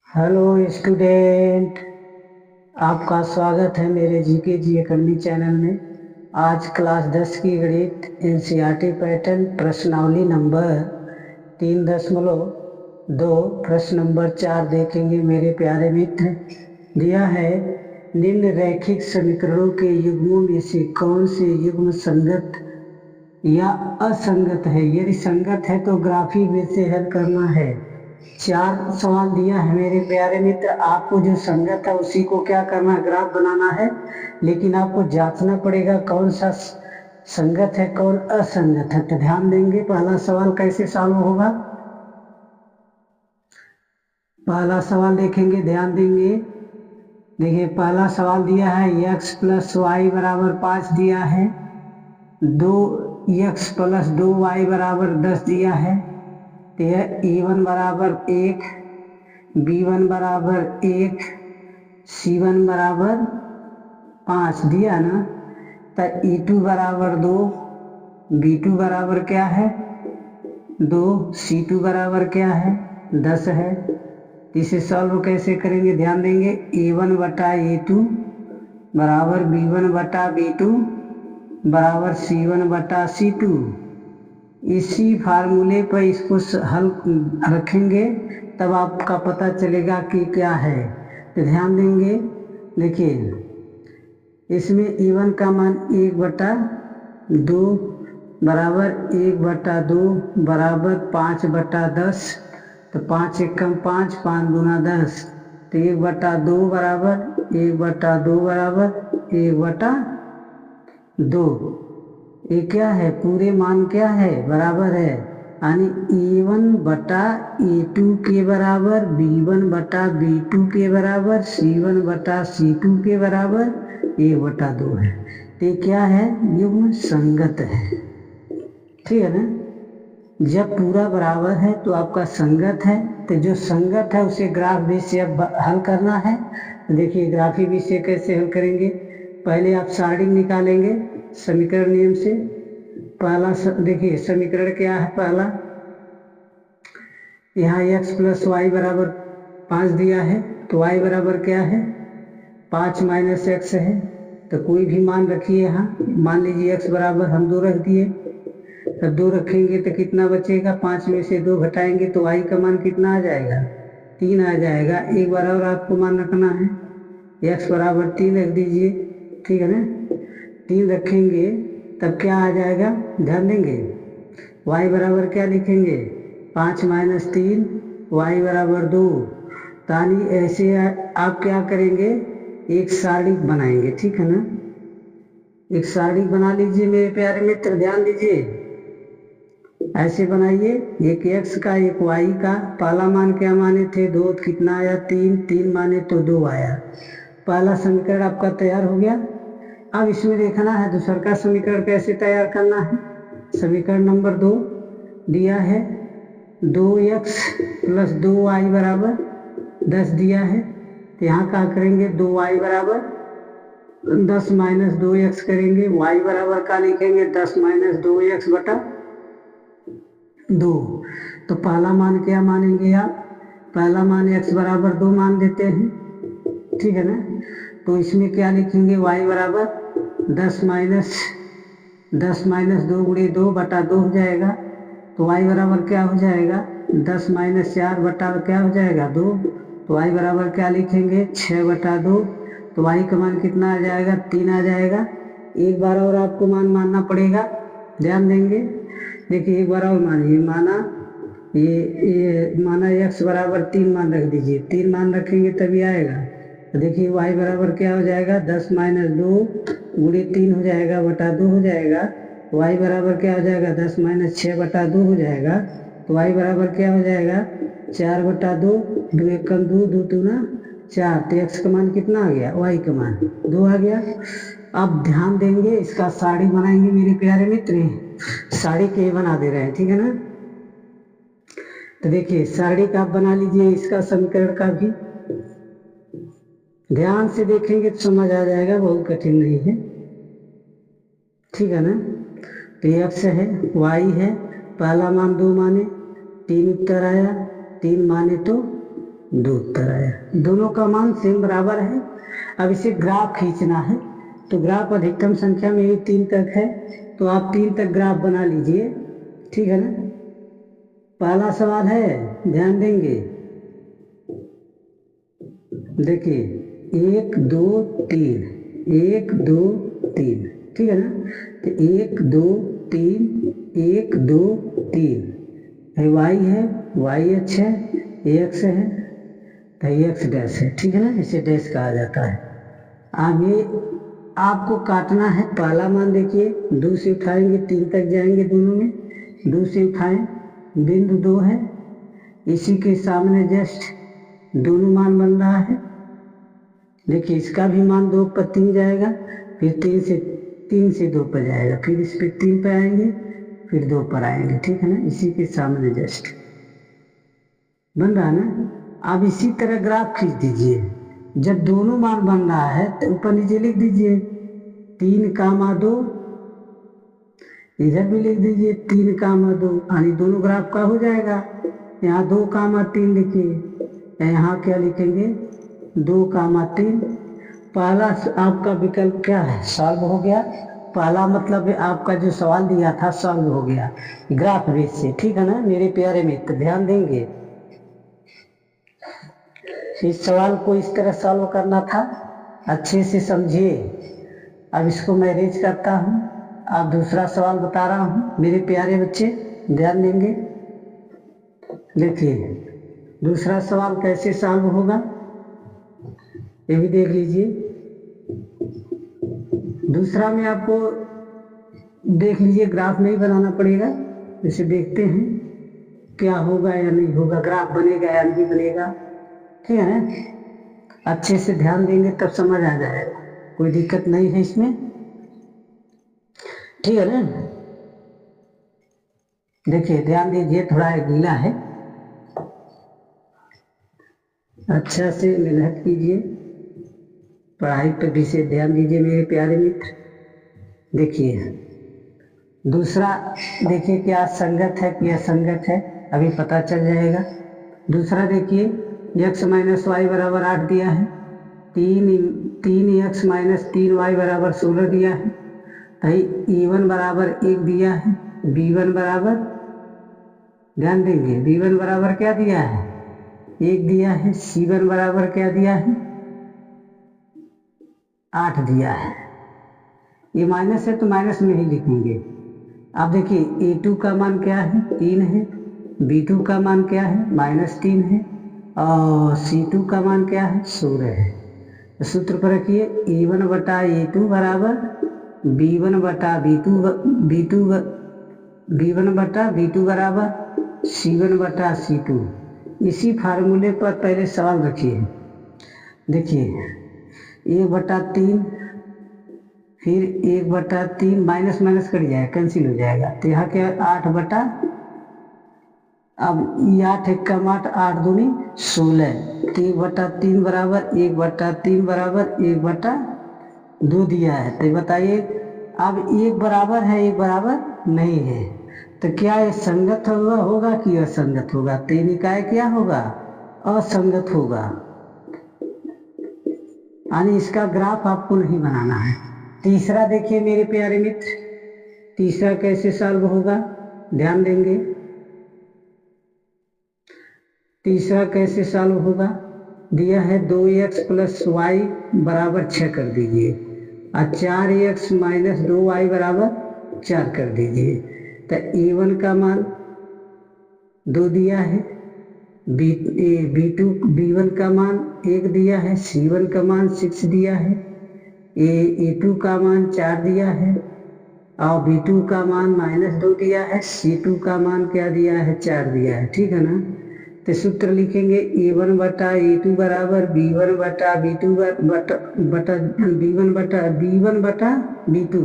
Hello student, आपका स्वागत है मेरे जीके जी अकेडमी चैनल में। आज क्लास 10 की गणित एनसीईआरटी पैटर्न प्रश्नावली नंबर 3.2 प्रश्न नंबर 4 देखेंगे मेरे प्यारे मित्र। दिया है निम्न रैखिक समीकरणों के युग्मों में से कौन से युग्म संगत या असंगत है। यदि संगत है तो ग्राफी विधि से हल करना है। 4 सवाल दिया है मेरे प्यारे मित्र। आपको जो संगत है उसी को क्या करना है, ग्राफ बनाना है। लेकिन आपको जांचना पड़ेगा कौन सा संगत है कौन असंगत है। तो ध्यान देंगे पहला सवाल कैसे सॉल्व होगा। पहला सवाल देखेंगे, ध्यान देंगे। देखिए पहला सवाल दिया है x + y = 5 दिया है, 2x + 2y = 10 दिया है। तो यह a1 = 1, b1 = 1, c1 = 5 दिया ना। तो e2 = 2, b2 बराबर क्या है 2, c2 बराबर क्या है 10 है। इसे सॉल्व कैसे करेंगे, ध्यान देंगे। a1 बटा a2 बराबर b1 बटा b2 बराबर c1 बटा c2। इसी फार्मूले पर इसको हल रखेंगे तब आपका पता चलेगा कि क्या है। तो ध्यान देंगे, देखिए इसमें e1 का मान 1/2 बराबर 1/2 बराबर 5/10। तो 5 एकम 5, 5 दूना 10। तो 1/2 बराबर 1/2 बराबर 1/2। ये क्या है, पूरे मान क्या है बराबर है, यानी a1 बटा a2 के बराबर, b1 बटा b2 के बराबर, c1 बटा c2 के बराबर 1/2 है। तो क्या है, युग्म संगत है। ठीक है ना। जब पूरा बराबर है तो आपका संगत है। तो जो संगत है उसे ग्राफ बेस से अब हल करना है। तो देखिए ग्राफी बेस से कैसे हल करेंगे। पहले आप सारणी निकालेंगे समीकरण नियम से। पहला देखिए समीकरण क्या है, पहला यहाँ x + y = 5 दिया है। तो y बराबर क्या है 5 - x है। तो कोई भी मान रखिए, यहाँ मान लीजिए x बराबर हम 2 रख दिए। तो 2 रखेंगे तो कितना बचेगा, 5 में से 2 घटाएंगे तो y का मान कितना आ जाएगा 3 आ जाएगा। एक बार और आपको मान रखना है, x बराबर 3 रख दीजिए। ठीक है ना। 3 रखेंगे तब क्या आ जाएगा, ध्यान देंगे। y बराबर क्या लिखेंगे 5 - 3, y बराबर 2। तानी ऐसे आप क्या करेंगे, एक सारणी बनाएंगे। ठीक है ना। एक सारणी बना लीजिए मेरे प्यारे मित्र, ध्यान दीजिए। ऐसे बनाइए, एक x का एक y का। पहला मान क्या माने थे 2, कितना आया 3, 3 माने तो 2 आया। पहला समीकरण आपका तैयार हो गया। अब इसमें देखना है दूसरा का समीकरण कैसे तैयार करना है। समीकरण नंबर 2 दिया है 2x + 2y = 10 दिया है। तो यहाँ क्या करेंगे 2y बराबर 10 - 2x करेंगे। y बराबर क्या लिखेंगे 10 - 2x बटा 2। तो पहला मान क्या मानेंगे आप, पहला मान x बराबर 2 मान देते हैं। ठीक है ना। तो इसमें क्या लिखेंगे y बराबर 10 - 2 × 2 बटा 2 हो जाएगा। तो y बराबर क्या हो जाएगा 10 - 4 बटा क्या हो जाएगा 2। तो y बराबर क्या लिखेंगे 6/2। तो y का मान कितना आ जाएगा 3 आ जाएगा। एक बार और आपको मान मानना पड़ेगा, ध्यान देंगे। देखिए एक बार और मानिए, माना ये माना x बराबर 3 मान रख दीजिए। 3 मान रखेंगे तभी आएगा। तो देखिए y बराबर क्या हो जाएगा 10 - 2 × 3 हो जाएगा बटा 2 हो जाएगा। y बराबर क्या हो जाएगा 10 - 6/2 हो जाएगा। तो y बराबर क्या हो जाएगा 4/2, 2 एकम 2, 2 दूना 4। तो x का मान कितना आ गया, y का मान 2 आ गया। अब ध्यान देंगे, इसका सारणी बनाएंगे मेरे प्यारे मित्र। सारणी के बना दे रहे हैं, ठीक है ना। तो देखिए सारणी का आप बना लीजिए, इसका समीकरण का भी ध्यान से देखेंगे तो समझ आ जाएगा, बहुत कठिन नहीं है। ठीक है ना। तो x है, y है, पहला मान 2 माने 3 उत्तर आया, 3 माने तो 2 उत्तर आया। दोनों का मान सेम बराबर है। अब इसे ग्राफ खींचना है, तो ग्राफ अधिकतम संख्या में ही 3 तक है, तो आप 3 तक ग्राफ बना लीजिए, ठीक है ना। पहला सवाल है, ध्यान देंगे, देखिए 1 2 3, 1 2 3, ठीक है ना। तो 1 2 3, 1 2 3 है, y है, y अक्ष है, x है, तो x डैश है, ठीक है ना, इसे डैश कहा जाता है। अब ये आपको काटना है। पहला मान देखिए, 2 से उठाएंगे 3 तक जाएंगे, दोनों में 2 से उठाएं, बिंदु 2 है, इसी के सामने जस्ट दोनों मान बन रहा है। देखिए इसका भी मान 2 पर 3 जाएगा, फिर 3 से 2 पर जाएगा, फिर इस पे 3 पर आएंगे, फिर 2 पर आएंगे, ठीक है ना, इसी के सामने जस्ट बन रहा है ना। अब इसी तरह ग्राफ खींच दीजिए। जब दोनों मान बन रहा है तो ऊपर नीचे लिख दीजिए 3, 2, इधर भी लिख दीजिए 3, 2, यानी दोनों ग्राफ का हो जाएगा। यहाँ 2, 3 लिखिए, यहाँ क्या लिखेंगे 2, 3। पहला आपका विकल्प क्या है, सॉल्व हो गया। पहला मतलब आपका जो सवाल दिया था सॉल्व हो गया ग्राफ बेस से, ठीक है ना मेरे प्यारे मित्र, ध्यान देंगे। इस सवाल को इस तरह सॉल्व करना था, अच्छे से समझिए। अब इसको मैं रेज करता हूँ, अब दूसरा सवाल बता रहा हूँ मेरे प्यारे बच्चे, ध्यान देंगे। देखिए दूसरा सवाल कैसे सॉल्व होगा ये भी देख लीजिए। दूसरा में आपको देख लीजिए, ग्राफ नहीं बनाना पड़ेगा, इसे देखते हैं क्या होगा या नहीं होगा, ग्राफ बनेगा या नहीं बनेगा, ठीक है ना। अच्छे से ध्यान देंगे तब समझ आ जाएगा, कोई दिक्कत नहीं है इसमें, ठीक है ना। देखिए ध्यान दीजिए, थोड़ा गीला है, अच्छा से मेहनत कीजिए, पढ़ाई पर विशेष ध्यान दीजिए मेरे प्यारे मित्र। देखिए दूसरा, देखिए क्या संगत है कि असंगत है, अभी पता चल जाएगा। दूसरा देखिए, x - y बराबर 8 दिया है, 3x - 3y बराबर 16 दिया है, e1 बराबर 1 दिया है, b1 बराबर, ध्यान देंगे, b1 बराबर क्या दिया है 1 दिया है, c1 बराबर क्या दिया है 8 दिया है। ये माइनस है तो माइनस में ही लिखेंगे। अब देखिए a2 का मान क्या है 3 है, b2 का मान क्या है -3 है, और c2 का मान क्या है 16 है। तो सूत्र पर रखिए a1 बटा a2 बराबर b1 बटा b2 बराबर c1 बटा c2। इसी फार्मूले पर पहले सवाल रखिए। देखिए 1/3, फिर 1/3 माइनस माइनस कट जाएगा, कैंसिल हो जाएगा, तो यहाँ क्या 8 बटा, अब 8 एकम 8, 8 दूनी 16, 1/3 बराबर 1/3 बराबर 1/2 दिया है। तो बताइए अब 1 बराबर है 1 बराबर नहीं है, तो क्या ये संगत होगा कि असंगत होगा, तो निकाय क्या होगा असंगत होगा, यानी इसका ग्राफ आपको नहीं बनाना है। तीसरा देखिए मेरे प्यारे मित्र, तीसरा कैसे सॉल्व होगा, ध्यान देंगे। तीसरा कैसे सॉल्व होगा, दिया है 2x + y बराबर 6 कर दीजिए, और 4x - 2y बराबर 4 कर दीजिए। तो a1 का मान 2 दिया है, b1 का मान 1 दिया है, c1 का मान 6 दिया है, a2 का मान 4 दिया है, और b2 का मान -2 दिया है, c2 का मान क्या दिया है 4 दिया है, ठीक है ना। तो सूत्र लिखेंगे a1 बटा a2 बराबर b1 बटा b2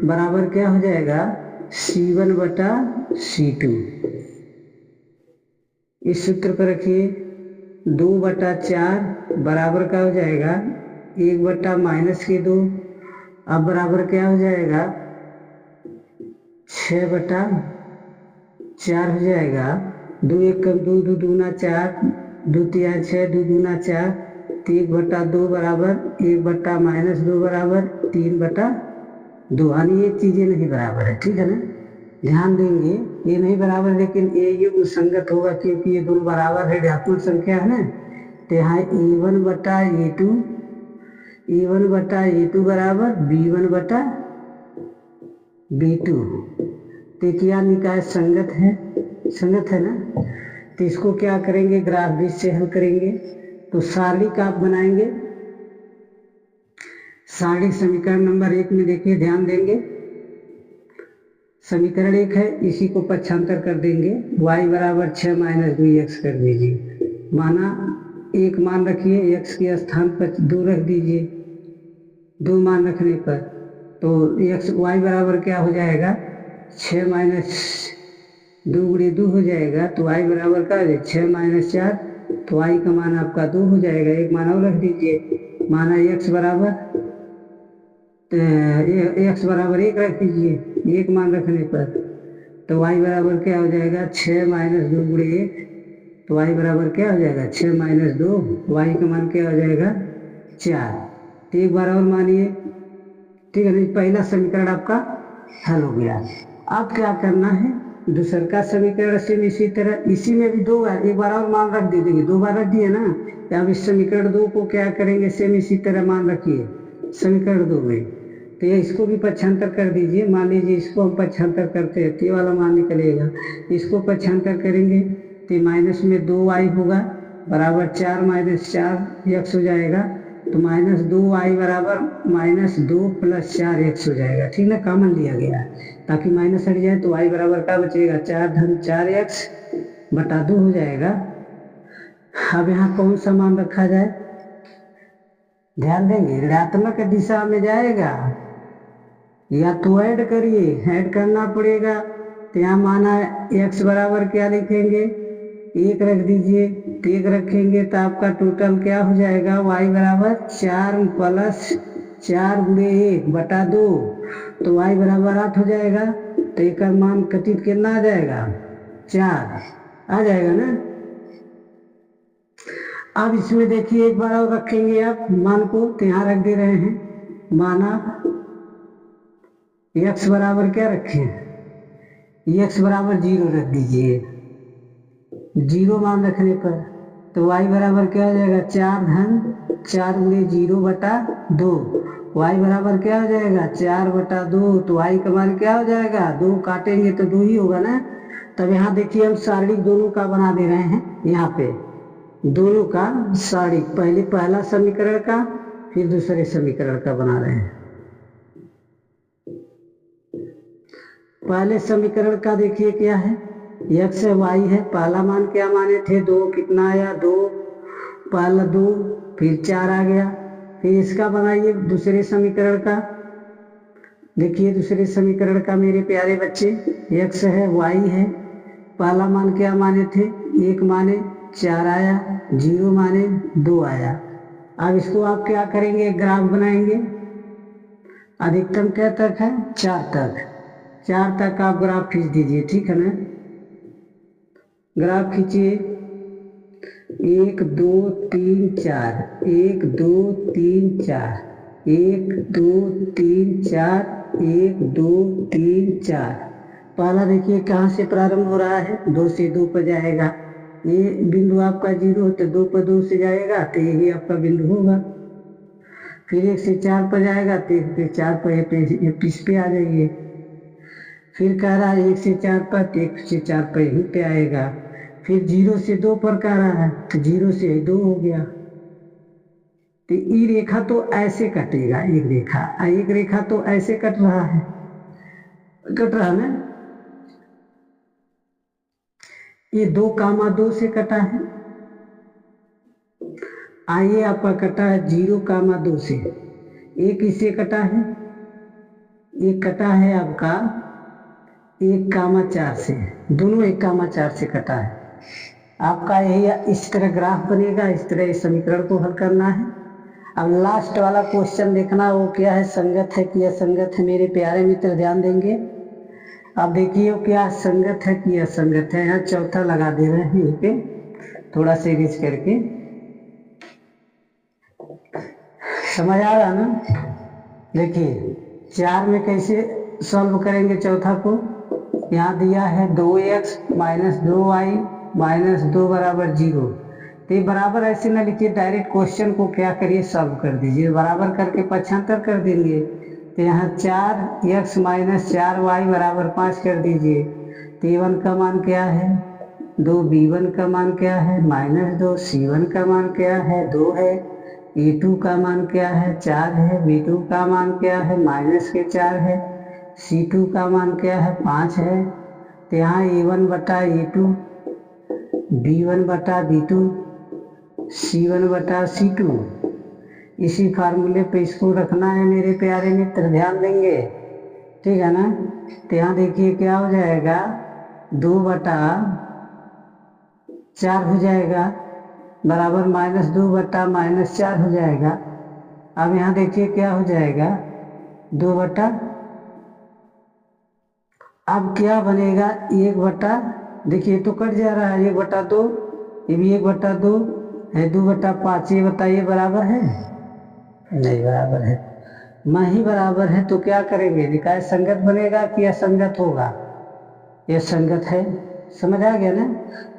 बराबर क्या हो जाएगा c1 बटा c2। इस सूत्र पर रखिए 2/4 बराबर क्या हो जाएगा 1/-2, अब बराबर क्या हो जाएगा 6/4 हो जाएगा, 2 × 1 = 2, 2 दूना 4, 2 तिया 6, 2 दूना 4, तो 1/2 बराबर 1/-2 बराबर 3/2। यानी ये चीजें नहीं बराबर है, ठीक है ना। ध्यान देंगे ये नहीं बराबर, लेकिन ये युग्म संगत होगा क्योंकि ये दोनों बराबर है, ऋणात्मक संख्या है ना। तो यहाँ a1/a2 बराबर b1/b2। तो क्या निकाय संगत है ना। तो इसको क्या करेंगे, ग्राफ बीच से हल करेंगे। तो सारणिक आप बनाएंगे। सारणिक समीकरण नंबर 1 में देखिए, ध्यान देंगे। समीकरण 1 है, इसी को पक्षांतर कर देंगे। y बराबर 6 - 2x कर दीजिए। माना एक मान रखिए, x के स्थान पर 2 रख दीजिए। 2 मान रखने पर तो y बराबर क्या हो जाएगा, 6 - 2 × 2 हो जाएगा। तो y बराबर क्या है, 6 - 4। तो y का मान आपका 2 हो जाएगा। एक मान और रख दीजिए। माना x बराबर 1 रख दीजिए, एक मान रखने पर। तो y बराबर क्या हो जाएगा, 6 - 2 × 1। तो y बराबर क्या हो जाएगा, 6 - 2। y का मान क्या हो जाएगा, 4। तो एक बार और मानिए, ठीक है। पहला समीकरण आपका हल हो गया। अब क्या करना है, दूसरा का समीकरण से इसी तरह, इसी में भी 2 बार, एक बार और मान रख दीजिए। 2 बार रख दिए ना। तो अब इस समीकरण 2 को क्या करेंगे, सेम इसी तरह मान रखिए समीकरण 2 में। तो ये इसको भी पक्षांतर कर दीजिए। मान लीजिए इसको हम पक्षांतर करते हैं तो ये वाला मान निकलेगा। इसको पक्षांतर करेंगे तो माइनस में 2y होगा बराबर 4 - 4x हो जाएगा। तो -2y बराबर -2 + 4x हो जाएगा, ठीक ना। कॉमन लिया गया ताकि माइनस हट जाए। तो y बराबर क्या बचेगा, 4-4x/2 हो जाएगा। अब यहाँ कौन सा मान रखा जाए, ध्यान देंगे। ऋणात्मक दिशा में जाएगा या तो ऐड करिए, ऐड करना पड़ेगा। तो यहाँ माना x बराबर क्या लिखेंगे, 1 रख दीजिए। तो 1 रखेंगे तो आपका टोटल क्या हो जाएगा, y बराबर 4 + 4 × 1/2। तो y बराबर 8 हो जाएगा। तो एक मान कथित कितना आ जाएगा, 4 आ जाएगा ना। अब इसमें देखिए एक बार और रखेंगे आप मान को। तो यहाँ रख दे रहे हैं, माना x बराबर क्या रखें, x बराबर 0 रख दीजिए। 0 मान रखने पर तो y बराबर क्या हो जाएगा, 4 × 0/2। y बराबर क्या हो जाएगा, 4/2। तो y का मान क्या हो जाएगा, 2 काटेंगे तो 2 ही होगा ना। तब यहाँ देखिए हम सारणिक दोनों का बना दे रहे हैं। यहाँ पे दोनों का सारणिक, पहले पहला समीकरण का फिर दूसरे समीकरण का बना रहे हैं। पहले समीकरण का देखिए क्या है, x है y है। पहला मान क्या माने थे, 2। कितना आया, 2 पहला 2 फिर 4 आ गया। फिर इसका बनाइए दूसरे समीकरण का। देखिए दूसरे समीकरण का मेरे प्यारे बच्चे, x है y है। पहला मान क्या माने थे, 1 माने 4 आया, 0 माने 2 आया। अब इसको आप क्या करेंगे, ग्राफ बनाएंगे। अधिकतम क्या तक है, 4 तक। 4 तक आप ग्राफ खींच दीजिए, ठीक है ना। ग्राफ खींचिए, 1 2 3 4, 1 2 3 4, 1 2 3 4, 1 2 3 4। पहला देखिए कहाँ से प्रारंभ हो रहा है, 2 से 2 पर जाएगा। ये बिंदु आपका 0 तो 2 पर 2 से जाएगा तो यही आपका बिंदु होगा। फिर 1 से 4 पर जाएगा तो 1 से 4 पर इस पे आ जाइए। फिर कह रहा है 1 से 4 पर, 1 से 4 पर यहीं पे आएगा। फिर 0 से 2 पर कह रहा है तो 0 से 2 हो गया। तो ये रेखा तो ऐसे कटेगा, एक रेखा तो ऐसे कट रहा ना। ये 2, 2 से कटा है। आइए आपका कटा है 0, 2 से। एक इससे कटा है, एक कटा है आपका 1, 4 से। दोनों 1, 4 से कटा है। आपका यही इस तरह ग्राफ बनेगा, इस तरह इस समीकरण को हल करना है। अब लास्ट वाला क्वेश्चन देखना, वो क्या है, संगत है कि असंगत है। मेरे प्यारे मित्र ध्यान देंगे। अब देखिए वो क्या संगत है कि असंगत है। यहाँ चौथा लगा दे रहे हैं यहीं पे। थोड़ा सा इरेज करके। समझ आ रहा ना? देखिए 4 में कैसे सॉल्व करेंगे चौथा को। यहाँ दिया है 2x माइनस 2y माइनस 2 बराबर 0। तो ये बराबर ऐसे ना लिखिए, डायरेक्ट क्वेश्चन को क्या करिए, सॉल्व कर दीजिए। बराबर करके पक्षांतर कर देंगे तो यहाँ 4x माइनस 4y बराबर 5 कर दीजिए। तो a1 का मान क्या है 2, b1 का मान क्या है माइनस 2, c1 का मान क्या है 2 है, a2 का मान क्या है 4 है, b2 का मान क्या है माइनस के 4 है, c2 का मान क्या है 5 है। तो यहाँ a1 बटा a2, b1 बटा b2, c1 बटा c2, इसी फार्मूले पे इसको रखना है मेरे प्यारे मित्र, ध्यान देंगे, ठीक है ना। तो यहाँ देखिए क्या हो जाएगा 2 बटा 4 हो जाएगा बराबर माइनस 2 बटा माइनस 4 हो जाएगा। अब यहाँ देखिए क्या हो जाएगा 2 बटा, अब क्या बनेगा 1 बटा, देखिए तो कट जा रहा है 1 बटा 2, ये भी 1 बटा 2 है, 2 बटा 5, ये बताइए बराबर है? नहीं बराबर है। नहीं बराबर है तो क्या करेंगे, निकाय संगत बनेगा कि असंगत होगा? यह संगत है। समझ आ गया ना?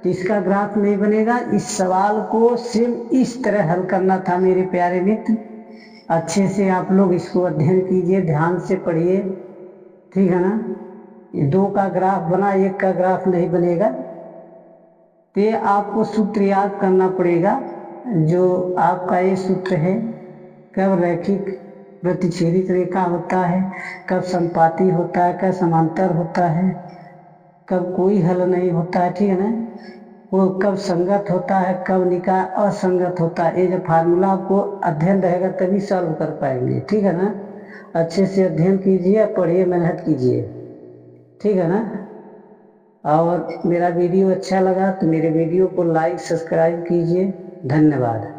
तो इसका ग्राफ नहीं बनेगा। इस सवाल को सिर्फ इस तरह हल करना था मेरे प्यारे मित्र। अच्छे से आप लोग इसको अध्ययन कीजिए, ध्यान से पढ़िए, ठीक है ना। 2 का ग्राफ बना, 1 का ग्राफ नहीं बनेगा। तो आपको सूत्र याद करना पड़ेगा। जो आपका ये सूत्र है, कब रैखिक प्रतिच्छेदित रेखा होता है, कब संपाती होता है, कब समांतर होता है, कब कोई हल नहीं होता है, ठीक है ना। वो कब संगत होता है, कब निकाय असंगत होता है। ये जो फार्मूला आपको अध्ययन रहेगा तभी सॉल्व कर पाएंगे, ठीक है ना। अच्छे से अध्ययन कीजिए, पढ़िए, मेहनत कीजिए, ठीक है ना। और मेरा वीडियो अच्छा लगा तो मेरे वीडियो को लाइक सब्सक्राइब कीजिए। धन्यवाद।